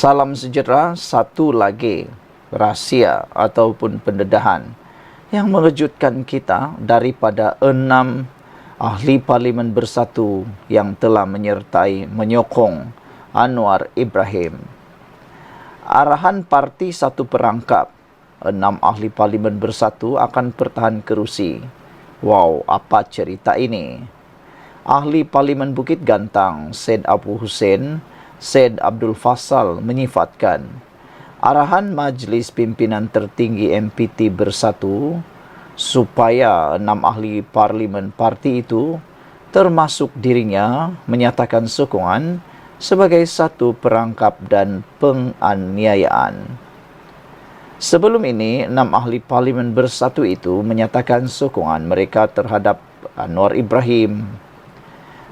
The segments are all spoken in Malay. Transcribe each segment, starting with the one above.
Salam sejahtera, satu lagi rahsia ataupun pendedahan yang mengejutkan kita daripada 6 ahli parlimen bersatu yang telah menyokong Anwar Ibrahim. Arahan parti satu perangkap, 6 ahli parlimen bersatu akan pertahan kerusi. Wow, apa cerita ini? Ahli Parlimen Bukit Gantang, Syed Abu Hussein, Syed Abdul Faisal menyifatkan arahan Majlis Pimpinan Tertinggi MPT Bersatu supaya 6 ahli parlimen parti itu termasuk dirinya menyatakan sokongan sebagai satu perangkap dan penganiayaan. Sebelum ini, 6 ahli parlimen bersatu itu menyatakan sokongan mereka terhadap Anwar Ibrahim.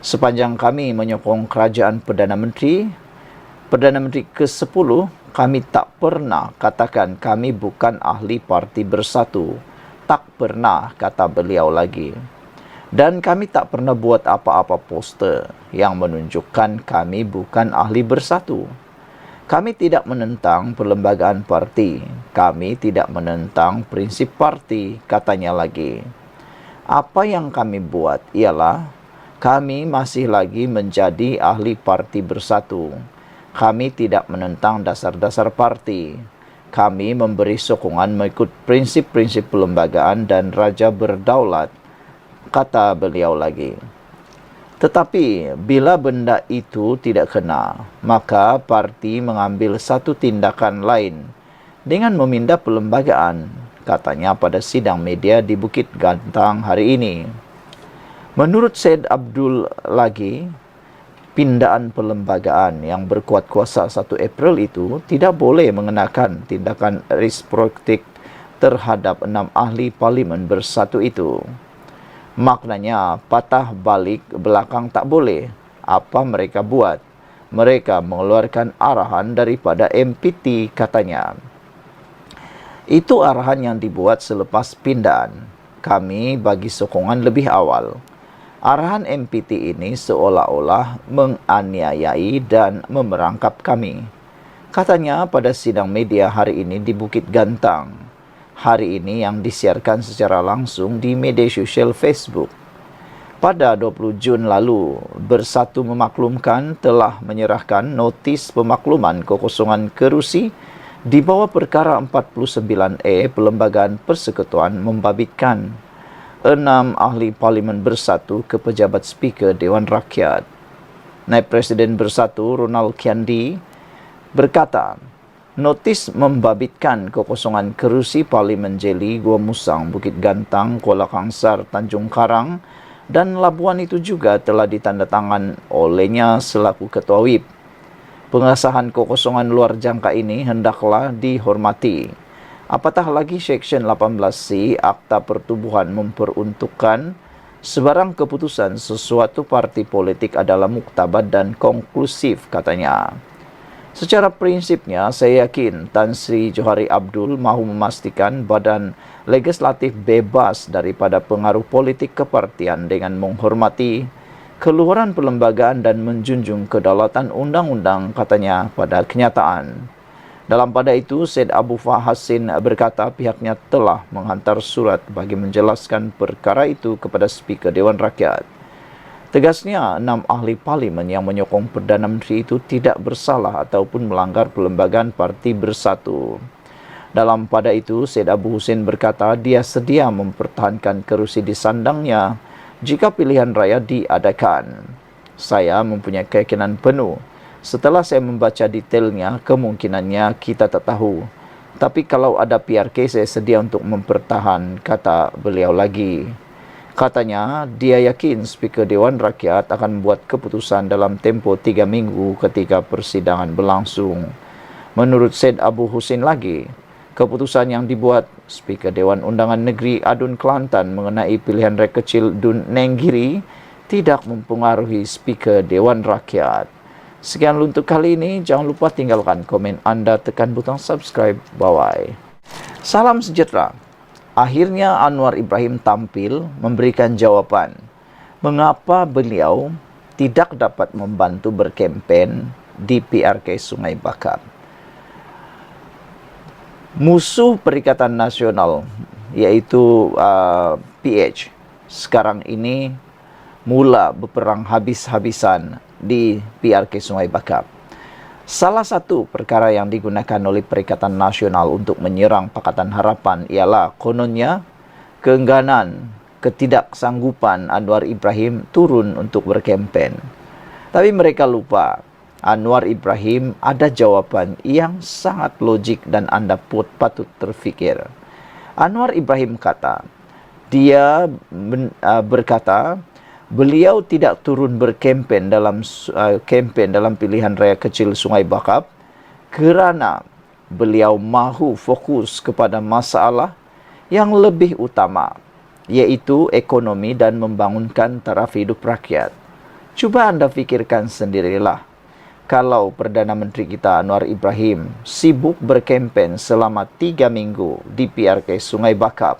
Sepanjang kami menyokong kerajaan Perdana Menteri ke-10, kami tak pernah katakan kami bukan ahli parti bersatu. Tak pernah, kata beliau lagi. Dan kami tak pernah buat apa-apa poster yang menunjukkan kami bukan ahli bersatu. Kami tidak menentang perlembagaan parti. Kami tidak menentang prinsip parti, katanya lagi. Apa yang kami buat ialah kami masih lagi menjadi ahli parti bersatu. Kami tidak menentang dasar-dasar parti. Kami memberi sokongan mengikut prinsip-prinsip perlembagaan dan raja berdaulat, kata beliau lagi. Tetapi bila benda itu tidak kena, maka parti mengambil satu tindakan lain dengan memindah perlembagaan, katanya pada sidang media di Bukit Gantang hari ini. Menurut Syed Abdul lagi, pindaan perlembagaan yang berkuat kuasa 1 April itu tidak boleh mengenakan tindakan restriktif terhadap 6 ahli parlimen bersatu itu. Maknanya patah balik belakang tak boleh. Apa mereka buat? Mereka mengeluarkan arahan daripada MPT, katanya. Itu arahan yang dibuat selepas pindaan. Kami bagi sokongan lebih awal. Arahan MPT ini seolah-olah menganiayai dan memerangkap kami, katanya pada sidang media hari ini di Bukit Gantang. Hari ini yang disiarkan secara langsung di media sosial Facebook. Pada 20 Jun lalu, Bersatu Memaklumkan telah menyerahkan notis pemakluman kekosongan kerusi di bawah perkara 49A Perlembagaan Persekutuan membabitkan 6 ahli parlimen bersatu ke pejabat Speaker Dewan Rakyat. Naib Presiden Bersatu Ronald Kiandi berkata, notis membabitkan kekosongan kerusi Parlimen Jeli, Gua Musang, Bukit Gantang, Kuala Kangsar, Tanjung Karang dan Labuan itu juga telah ditandatangan olehnya selaku Ketua WIP. Pengesahan kekosongan luar jangka ini hendaklah dihormati. Apatah lagi Seksyen 18C Akta Pertubuhan memperuntukkan sebarang keputusan sesuatu parti politik adalah muktabad dan konklusif, katanya. Secara prinsipnya, saya yakin Tan Sri Johari Abdul mahu memastikan badan legislatif bebas daripada pengaruh politik kepartian dengan menghormati keluaran perlembagaan dan menjunjung kedaulatan undang-undang, katanya pada kenyataan. Dalam pada itu, Syed Abu Fahasin berkata pihaknya telah menghantar surat bagi menjelaskan perkara itu kepada Speaker Dewan Rakyat. Tegasnya, 6 ahli parlimen yang menyokong Perdana Menteri itu tidak bersalah ataupun melanggar perlembagaan parti bersatu. Dalam pada itu, Syed Abu Hussein berkata dia sedia mempertahankan kerusi di sandangnya jika pilihan raya diadakan. Saya mempunyai keyakinan penuh. Setelah saya membaca detailnya, kemungkinannya kita tak tahu. Tapi kalau ada PRK, saya sedia untuk mempertahan, kata beliau lagi. Katanya, dia yakin Speaker Dewan Rakyat akan membuat keputusan dalam tempoh 3 minggu ketika persidangan berlangsung. Menurut Syed Abu Hussein lagi, keputusan yang dibuat Speaker Dewan Undangan Negeri Adun Kelantan mengenai pilihan rakyat kecil Dun Nenggiri tidak mempengaruhi Speaker Dewan Rakyat. Sekian untuk kali ini. Jangan lupa tinggalkan komen anda, tekan butang subscribe. Bye-bye. Salam sejahtera. Akhirnya Anwar Ibrahim tampil memberikan jawaban mengapa beliau tidak dapat membantu berkempen di PRK Sungai Bakar. Musuh Perikatan Nasional, yaitu PH, sekarang ini mula berperang habis-habisan di PRK Sungai Bakap. Salah satu perkara yang digunakan oleh Perikatan Nasional untuk menyerang Pakatan Harapan ialah kononnya keengganan, ketidaksanggupan Anwar Ibrahim turun untuk berkempen. Tapi mereka lupa, Anwar Ibrahim ada jawapan yang sangat logik dan anda patut terfikir. Anwar Ibrahim berkata, beliau tidak turun berkempen dalam pilihan raya kecil Sungai Bakap kerana beliau mahu fokus kepada masalah yang lebih utama, yaitu ekonomi dan membangunkan taraf hidup rakyat. Cuba anda fikirkan sendirilah, kalau Perdana Menteri kita Anwar Ibrahim sibuk berkempen selama 3 minggu di PRK Sungai Bakap,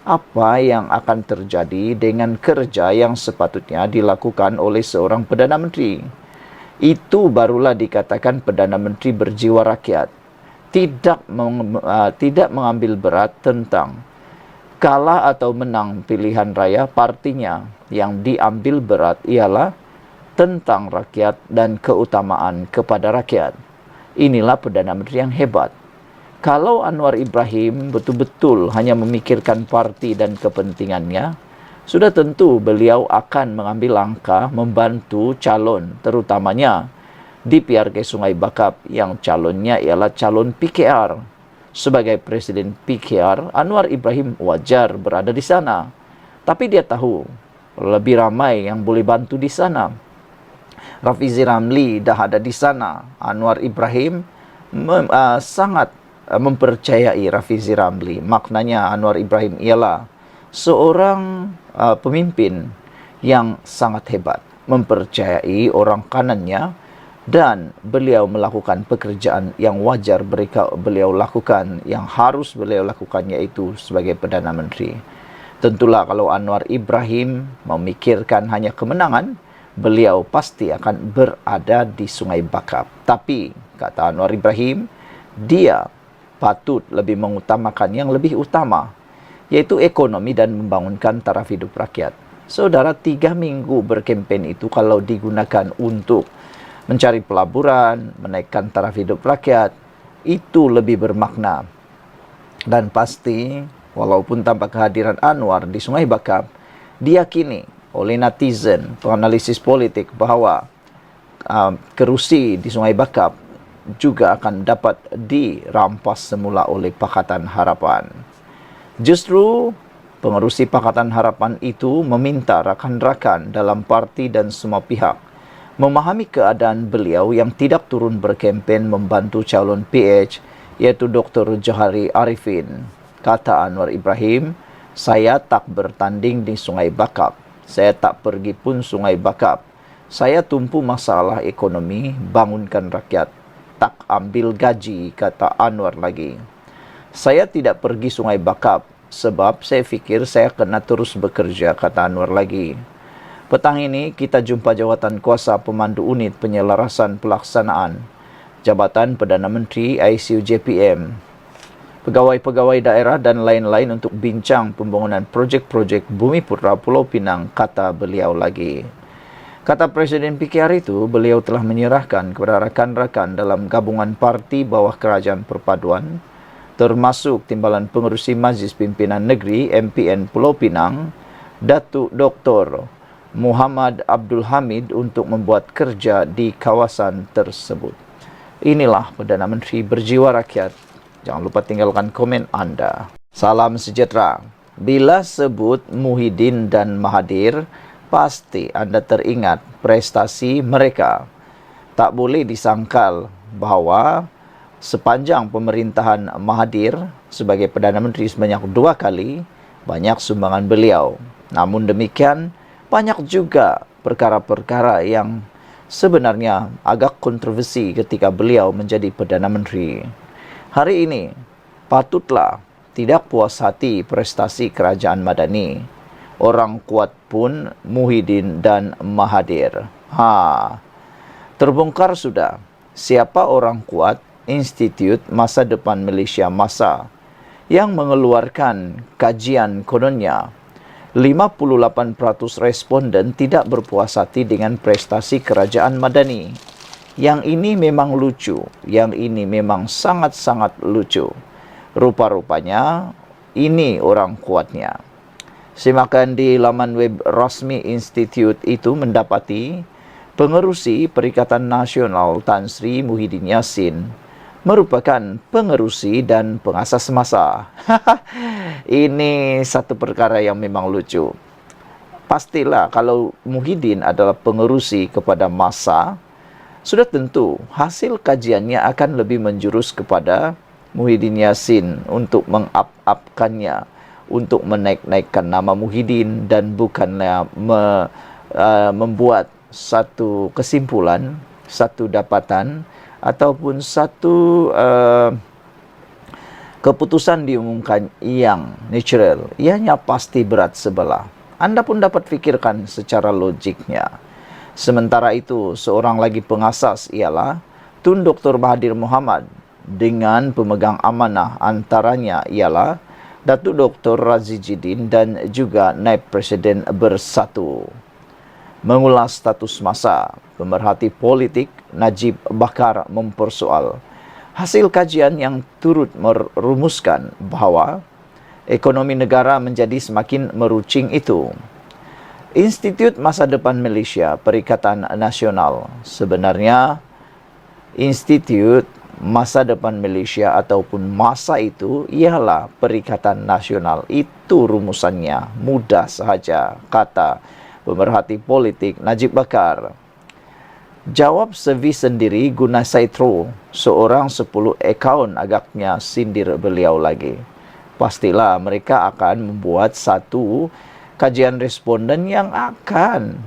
apa yang akan terjadi dengan kerja yang sepatutnya dilakukan oleh seorang Perdana Menteri? Itu barulah dikatakan Perdana Menteri berjiwa rakyat. Tidak mengambil berat tentang kalah atau menang pilihan raya partinya. Yang diambil berat ialah tentang rakyat dan keutamaan kepada rakyat. Inilah Perdana Menteri yang hebat. Kalau Anwar Ibrahim betul-betul hanya memikirkan parti dan kepentingannya, sudah tentu beliau akan mengambil langkah membantu calon, terutamanya di PRK Sungai Bakap yang calonnya ialah calon PKR. Sebagai Presiden PKR, Anwar Ibrahim wajar berada di sana. Tapi dia tahu lebih ramai yang boleh bantu di sana. Rafizi Ramli dah ada di sana. Anwar Ibrahim sangat mempercayai Rafizi Ramli. Maknanya Anwar Ibrahim ialah seorang pemimpin yang sangat hebat, mempercayai orang kanannya, dan beliau melakukan pekerjaan yang wajar beliau lakukan, yang harus beliau lakukan, yaitu sebagai Perdana Menteri. Tentulah kalau Anwar Ibrahim memikirkan hanya kemenangan, beliau pasti akan berada di Sungai Bakap. Tapi, kata Anwar Ibrahim, dia patut lebih mengutamakan yang lebih utama, yaitu ekonomi dan membangunkan taraf hidup rakyat. Saudara, 3 minggu berkempen itu kalau digunakan untuk mencari pelaburan, menaikkan taraf hidup rakyat, itu lebih bermakna. Dan pasti, walaupun tanpa kehadiran Anwar di Sungai Bakap, diyakini oleh netizen, penganalisis politik bahawa kerusi di Sungai Bakap juga akan dapat dirampas semula oleh Pakatan Harapan. Justru pengerusi Pakatan Harapan itu meminta rakan-rakan dalam parti dan semua pihak memahami keadaan beliau yang tidak turun berkempen membantu calon PH, yaitu Dr. Johari Arifin. Kata Anwar Ibrahim, saya tak bertanding di Sungai Bakap. Saya tak pergi pun Sungai Bakap. Saya tumpu masalah ekonomi, bangunkan rakyat. Tak ambil gaji, kata Anwar lagi. Saya tidak pergi Sungai Bakap sebab saya fikir saya kena terus bekerja, kata Anwar lagi. Petang ini kita jumpa jawatan kuasa pemandu unit penyelarasan pelaksanaan Jabatan Perdana Menteri ICU JPM, pegawai-pegawai daerah dan lain-lain untuk bincang pembangunan projek-projek Bumi Putra Pulau Pinang, kata beliau lagi. Kata Presiden PKR itu, beliau telah menyerahkan kepada rakan-rakan dalam gabungan parti bawah Kerajaan Perpaduan, termasuk Timbalan Pengerusi Majlis Pimpinan Negeri MPN Pulau Pinang, Datuk Dr. Muhammad Abdul Hamid untuk membuat kerja di kawasan tersebut. Inilah Perdana Menteri berjiwa rakyat. Jangan lupa tinggalkan komen anda. Salam sejahtera. Bila sebut Muhyiddin dan Mahathir, pasti anda teringat prestasi mereka. Tak boleh disangkal bahawa sepanjang pemerintahan Mahathir sebagai Perdana Menteri sebanyak 2 kali, banyak sumbangan beliau. Namun demikian, banyak juga perkara-perkara yang sebenarnya agak kontroversi ketika beliau menjadi Perdana Menteri. Hari ini, patutlah tidak puas hati prestasi kerajaan Madani. Orang kuat pun Muhyiddin dan Mahathir. Terbongkar sudah siapa orang kuat Institute Masa Depan Malaysia MASA yang mengeluarkan kajian kononnya 58% responden tidak berpuas hati dengan prestasi kerajaan Madani. Yang ini memang lucu, yang ini memang sangat-sangat lucu. Rupa-rupanya ini orang kuatnya. Simakan di laman web rasmi institut itu mendapati pengerusi Perikatan Nasional Tan Sri Muhyiddin Yassin merupakan pengerusi dan pengasas MASA. Ini satu perkara yang memang lucu. Pastilah kalau Muhyiddin adalah pengerusi kepada MASA, sudah tentu hasil kajiannya akan lebih menjurus kepada Muhyiddin Yassin untuk mengap-apkannya, untuk menaik-naikkan nama Muhyiddin dan bukannya membuat satu kesimpulan, satu dapatan ataupun satu keputusan diumumkan yang natural. Ianya pasti berat sebelah. Anda pun dapat fikirkan secara logiknya. Sementara itu, seorang lagi pengasas ialah Tun Dr. Mahathir Mohamad dengan pemegang amanah antaranya ialah Datuk Dr. Razi Jidin dan juga Naib Presiden Bersatu. Mengulas status MASA, pemerhati politik Najib Bakar mempersoal hasil kajian yang turut merumuskan bahawa ekonomi negara menjadi semakin merucing itu. Institut Masa Depan Malaysia Perikatan Nasional sebenarnya Institut Masa Depan Malaysia ataupun MASA itu ialah Perikatan Nasional. Itu rumusannya, mudah sahaja, kata pemerhati politik Najib Bakar. Jawab servis sendiri guna Saitro, seorang 10 akaun agaknya sindir beliau lagi. Pastilah mereka akan membuat satu kajian responden yang akan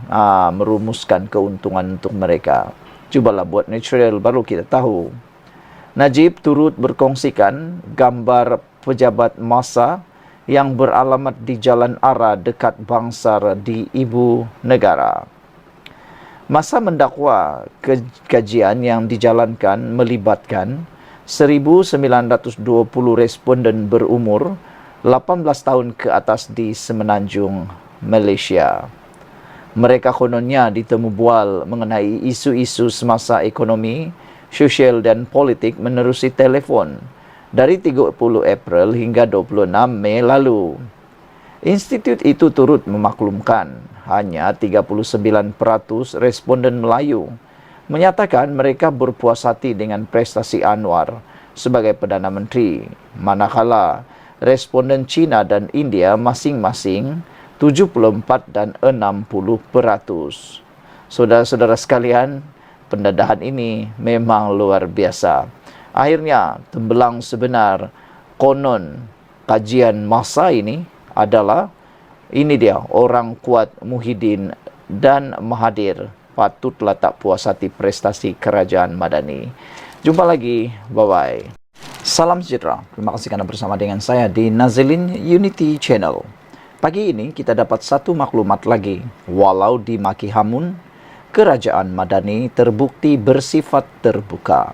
merumuskan keuntungan untuk mereka. Cubalah buat natural baru kita tahu. Najib turut berkongsikan gambar pejabat MASA yang beralamat di Jalan Ara dekat Bangsar di Ibu Negara. MASA mendakwa kajian yang dijalankan melibatkan 1,920 responden berumur 18 tahun ke atas di Semenanjung Malaysia. Mereka kononnya ditemu bual mengenai isu-isu semasa ekonomi, sosial dan politik menerusi telefon dari 30 April hingga 26 Mei lalu. Institut itu turut memaklumkan hanya 39% responden Melayu menyatakan mereka berpuas hati dengan prestasi Anwar sebagai Perdana Menteri, manakala responden China dan India masing-masing 74 dan 60%. Saudara-saudara sekalian, pendedahan ini memang luar biasa. Akhirnya, tembelang sebenar konon kajian MASA ini adalah ini dia orang kuat Muhyiddin dan Mahathir. Patutlah tak puas hati prestasi kerajaan Madani. Jumpa lagi, bye-bye. Salam sejahtera. Terima kasih kerana bersama dengan saya di Nazilin Unity Channel. Pagi ini kita dapat satu maklumat lagi. Walau dimaki hamun, kerajaan Madani terbukti bersifat terbuka.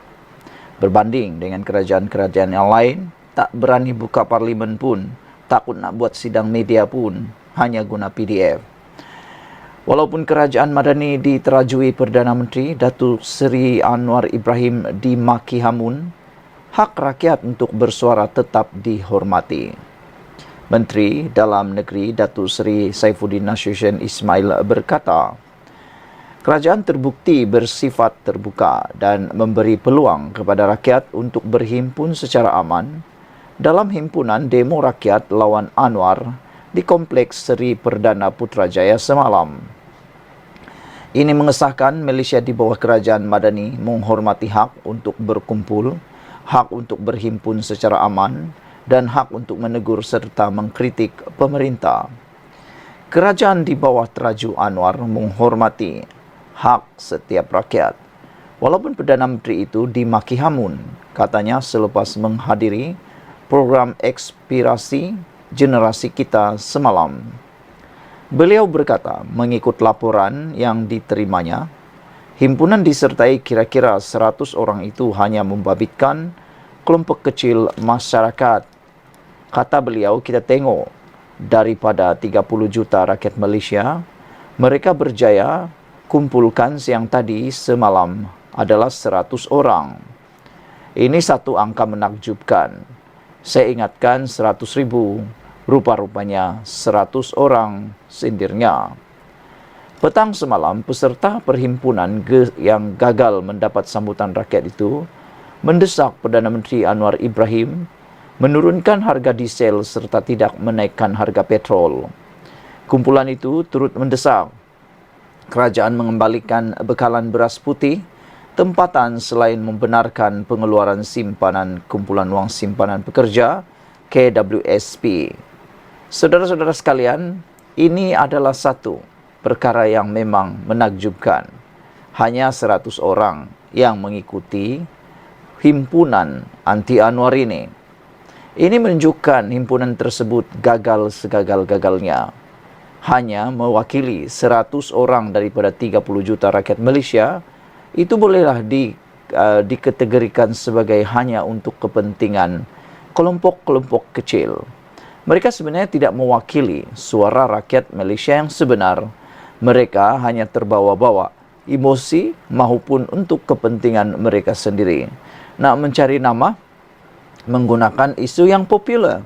Berbanding dengan kerajaan-kerajaan yang lain, tak berani buka parlimen pun, takut nak buat sidang media pun, hanya guna PDF. Walaupun kerajaan Madani diterajui Perdana Menteri Datuk Seri Anwar Ibrahim dimaki hamun, hak rakyat untuk bersuara tetap dihormati. Menteri Dalam Negeri Datuk Seri Saifuddin Nasution Ismail berkata, kerajaan terbukti bersifat terbuka dan memberi peluang kepada rakyat untuk berhimpun secara aman dalam himpunan demo rakyat lawan Anwar di Kompleks Seri Perdana Putrajaya semalam. Ini mengesahkan Malaysia di bawah kerajaan Madani menghormati hak untuk berkumpul, hak untuk berhimpun secara aman, dan hak untuk menegur serta mengkritik pemerintah. Kerajaan di bawah teraju Anwar menghormati hak setiap rakyat. Walaupun Perdana Menteri itu dimaki hamun, katanya selepas menghadiri program ekspirasi generasi kita semalam. Beliau berkata, mengikut laporan yang diterimanya, Himpunan disertai kira-kira 100 orang itu hanya membabitkan kelompok kecil masyarakat. Kata beliau, kita tengok daripada 30 juta rakyat Malaysia, mereka berjaya kumpulkan siang tadi semalam adalah 100 orang. Ini satu angka menakjubkan. Saya ingatkan 100,000, rupa-rupanya 100 orang sindirnya. Petang semalam, peserta perhimpunan yang gagal mendapat sambutan rakyat itu mendesak Perdana Menteri Anwar Ibrahim menurunkan harga diesel serta tidak menaikkan harga petrol. Kumpulan itu turut mendesak kerajaan mengembalikan bekalan beras putih tempatan selain membenarkan pengeluaran simpanan Kumpulan Wang Simpanan Pekerja KWSP. Saudara-saudara sekalian, ini adalah satu perkara yang memang menakjubkan. Hanya 100 orang yang mengikuti himpunan anti Anwar ini. Ini menunjukkan himpunan tersebut gagal segagal-gagalnya. Hanya mewakili 100 orang daripada 30 juta rakyat Malaysia, itu bolehlah dikategorikan sebagai hanya untuk kepentingan kelompok-kelompok kecil. Mereka sebenarnya tidak mewakili suara rakyat Malaysia yang sebenar. Mereka hanya terbawa-bawa emosi maupun untuk kepentingan mereka sendiri. Nak mencari nama menggunakan isu yang popular.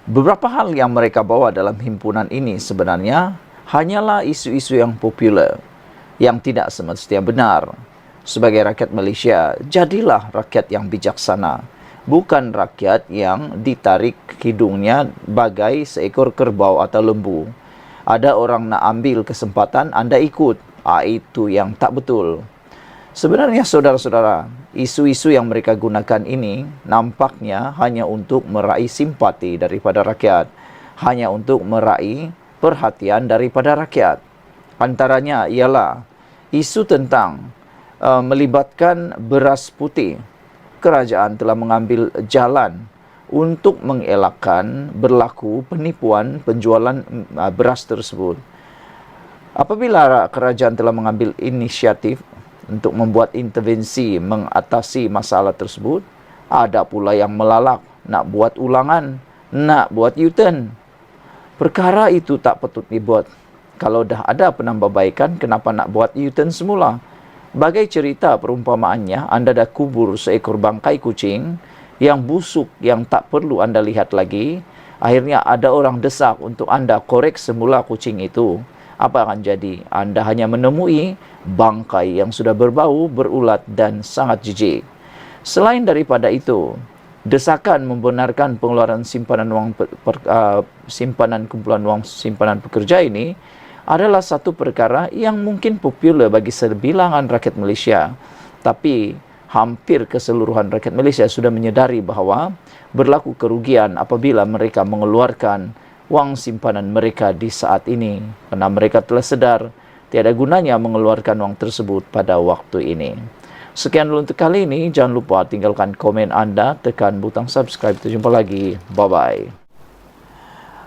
Beberapa hal yang mereka bawa dalam himpunan ini sebenarnya hanyalah isu-isu yang popular, yang tidak semestinya benar. Sebagai rakyat Malaysia, jadilah rakyat yang bijaksana, bukan rakyat yang ditarik hidungnya bagai seekor kerbau atau lembu. Ada orang nak ambil kesempatan, anda ikut. Itu yang tak betul. Sebenarnya saudara-saudara, isu-isu yang mereka gunakan ini nampaknya hanya untuk meraih simpati daripada rakyat, hanya untuk meraih perhatian daripada rakyat. Antaranya ialah isu tentang melibatkan beras putih. Kerajaan telah mengambil jalan untuk mengelakkan berlaku penipuan penjualan beras tersebut. Apabila kerajaan telah mengambil inisiatif untuk membuat intervensi mengatasi masalah tersebut, ada pula yang melalak, nak buat ulangan, nak buat U-turn. Perkara itu tak patut dibuat. Kalau dah ada penambahbaikan, kenapa nak buat U-turn semula? Bagai cerita perumpamaannya, anda dah kubur seekor bangkai kucing yang busuk, yang tak perlu anda lihat lagi. Akhirnya ada orang desak untuk anda korek semula kucing itu. Apa akan jadi? Anda hanya menemui bangkai yang sudah berbau, berulat dan sangat jijik. Selain daripada itu, desakan membenarkan pengeluaran simpanan wang simpanan Kumpulan Wang Simpanan Pekerja ini adalah satu perkara yang mungkin popular bagi sebilangan rakyat Malaysia. Tapi hampir keseluruhan rakyat Malaysia sudah menyedari bahawa berlaku kerugian apabila mereka mengeluarkan wang simpanan mereka di saat ini. Kerana mereka telah sedar tiada gunanya mengeluarkan wang tersebut pada waktu ini. Sekian dulu untuk kali ini. Jangan lupa tinggalkan komen anda, tekan butang subscribe. Kita jumpa lagi. Bye-bye.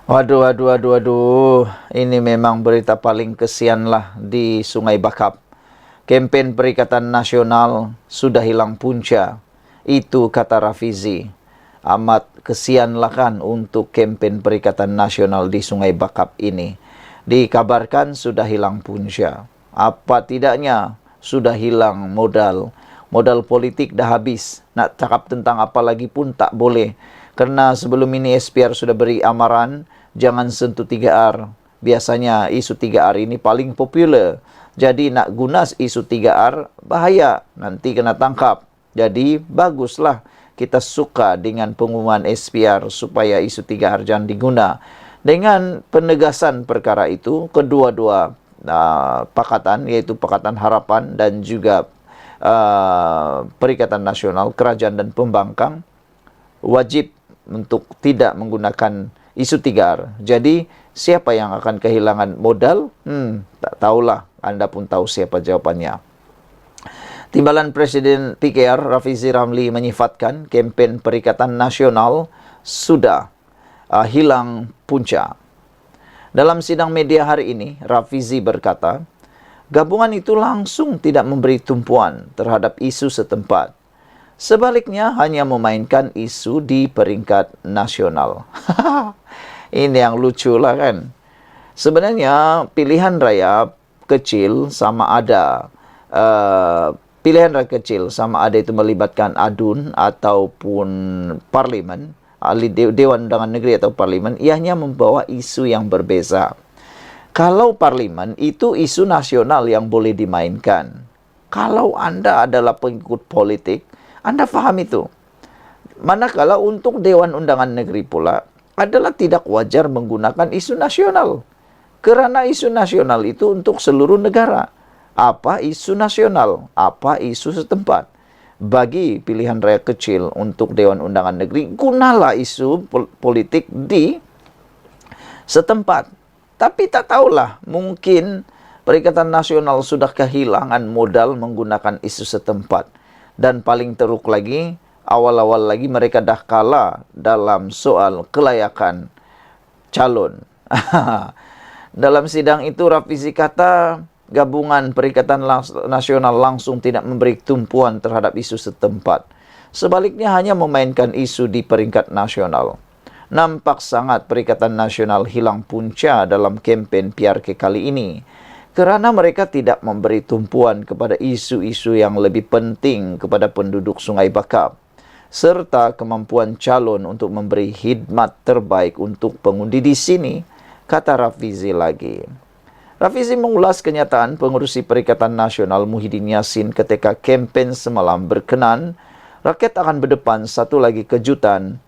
Waduh. Ini memang berita paling kesian lah di Sungai Bakap. Kempen Perikatan Nasional sudah hilang punca. Itu kata Rafizi. Amat kesianlah kan untuk kempen Perikatan Nasional di Sungai Bakap ini. Dikabarkan sudah hilang punca. Apa tidaknya sudah hilang modal. Modal politik dah habis. Nak cakap tentang apa lagi pun tak boleh. Kerana sebelum ini SPR sudah beri amaran, jangan sentuh 3R. Biasanya isu 3R ini paling popular. Jadi nak guna isu 3R, bahaya. Nanti kena tangkap. Jadi baguslah kita suka dengan pengumuman SPR supaya isu 3R jangan diguna. Dengan penegasan perkara itu, kedua-dua pakatan, iaitu Pakatan Harapan dan juga Perikatan Nasional, Kerajaan dan Pembangkang, wajib untuk tidak menggunakan isu 3R. Jadi, siapa yang akan kehilangan modal? Tak tahulah. Anda pun tahu siapa jawapannya. Timbalan Presiden PKR Rafizi Ramli menyifatkan kempen Perikatan Nasional sudah hilang punca. Dalam sidang media hari ini, Rafizi berkata, Gabungan itu langsung tidak memberi tumpuan terhadap isu setempat. Sebaliknya hanya memainkan isu di peringkat nasional. Ini yang lucu lah kan. Sebenarnya pilihan raya kecil sama ada pilihan raya kecil sama ada itu melibatkan ADUN ataupun parlimen, Dewan Undangan Negeri atau parlimen, ianya membawa isu yang berbeza. Kalau parlimen itu isu nasional yang boleh dimainkan. Kalau Anda adalah pengikut politik, Anda faham itu. Manakala untuk Dewan Undangan Negeri pula adalah tidak wajar menggunakan isu nasional. Karena isu nasional itu untuk seluruh negara. Apa isu nasional? Apa isu setempat? Bagi pilihan raya kecil untuk Dewan Undangan Negeri, gunalah isu politik di setempat. Tapi tak tahulah, mungkin Perikatan Nasional sudah kehilangan modal menggunakan isu setempat. Dan paling teruk lagi, awal-awal lagi mereka dah kalah dalam soal kelayakan calon. Dalam sidang itu Rafizi kata gabungan Perikatan Nasional langsung tidak memberi tumpuan terhadap isu setempat. Sebaliknya hanya memainkan isu di peringkat nasional. Nampak sangat Perikatan Nasional hilang punca dalam kempen PRK kali ini. Kerana mereka tidak memberi tumpuan kepada isu-isu yang lebih penting kepada penduduk Sungai Bakap, serta kemampuan calon untuk memberi khidmat terbaik untuk pengundi di sini, kata Rafizi lagi. Rafizi mengulas kenyataan pengurusi Perikatan Nasional Muhyiddin Yassin ketika kempen semalam berkenan, rakyat akan berdepan satu lagi kejutan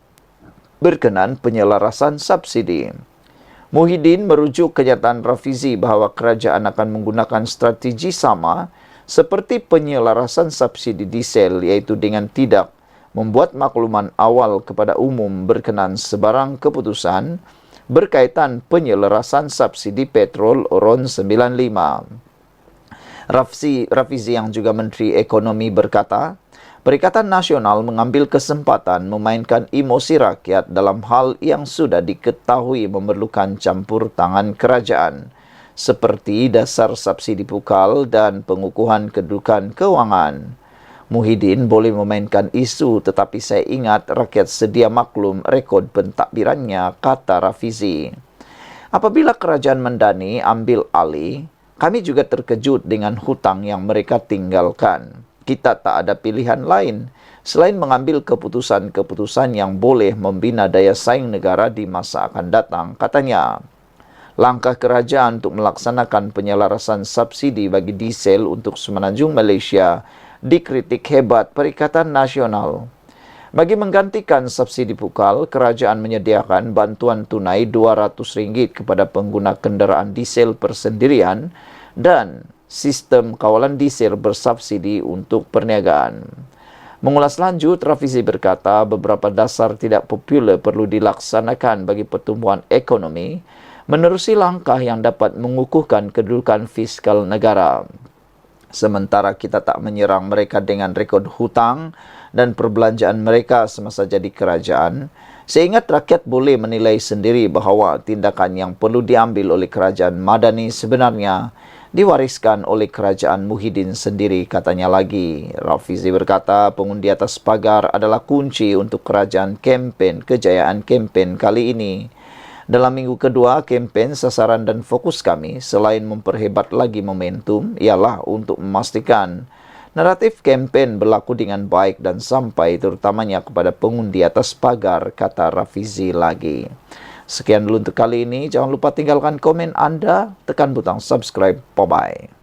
berkenan penyelarasan subsidi. Muhyiddin merujuk kenyataan Rafizi bahawa kerajaan akan menggunakan strategi sama seperti penyelarasan subsidi diesel, iaitu dengan tidak membuat makluman awal kepada umum berkenan sebarang keputusan berkaitan penyelarasan subsidi petrol RON 95. Rafizi yang juga Menteri Ekonomi berkata, Perikatan Nasional mengambil kesempatan memainkan emosi rakyat dalam hal yang sudah diketahui memerlukan campur tangan kerajaan, seperti dasar subsidi pukal dan pengukuhan kedudukan kewangan. Muhyiddin boleh memainkan isu, tetapi saya ingat rakyat sedia maklum rekod pentadbirannya, kata Rafizi. Apabila kerajaan Mendani ambil alih, kami juga terkejut dengan hutang yang mereka tinggalkan. Kita tak ada pilihan lain selain mengambil keputusan-keputusan yang boleh membina daya saing negara di masa akan datang, katanya. Langkah kerajaan untuk melaksanakan penyelarasan subsidi bagi diesel untuk Semenanjung Malaysia dikritik hebat Perikatan Nasional. Bagi menggantikan subsidi pukal, kerajaan menyediakan bantuan tunai RM200 kepada pengguna kenderaan diesel persendirian dan sistem kawalan diesel bersubsidi untuk perniagaan. Mengulas lanjut, Rafizi berkata beberapa dasar tidak popular perlu dilaksanakan bagi pertumbuhan ekonomi menerusi langkah yang dapat mengukuhkan kedudukan fiskal negara. Sementara kita tak menyerang mereka dengan rekod hutang dan perbelanjaan mereka semasa jadi kerajaan, saya ingat rakyat boleh menilai sendiri bahawa tindakan yang perlu diambil oleh kerajaan Madani sebenarnya diwariskan oleh kerajaan Muhyiddin sendiri, katanya lagi. Rafizi berkata pengundi atas pagar adalah kunci untuk kerajaan kempen kejayaan kempen kali ini. Dalam minggu kedua kempen, sasaran dan fokus kami selain memperhebat lagi momentum ialah untuk memastikan naratif kempen berlaku dengan baik dan sampai terutamanya kepada pengundi atas pagar, kata Rafizi lagi. Sekian dulu untuk kali ini. Jangan lupa tinggalkan komen Anda, tekan butang subscribe. Bye-bye.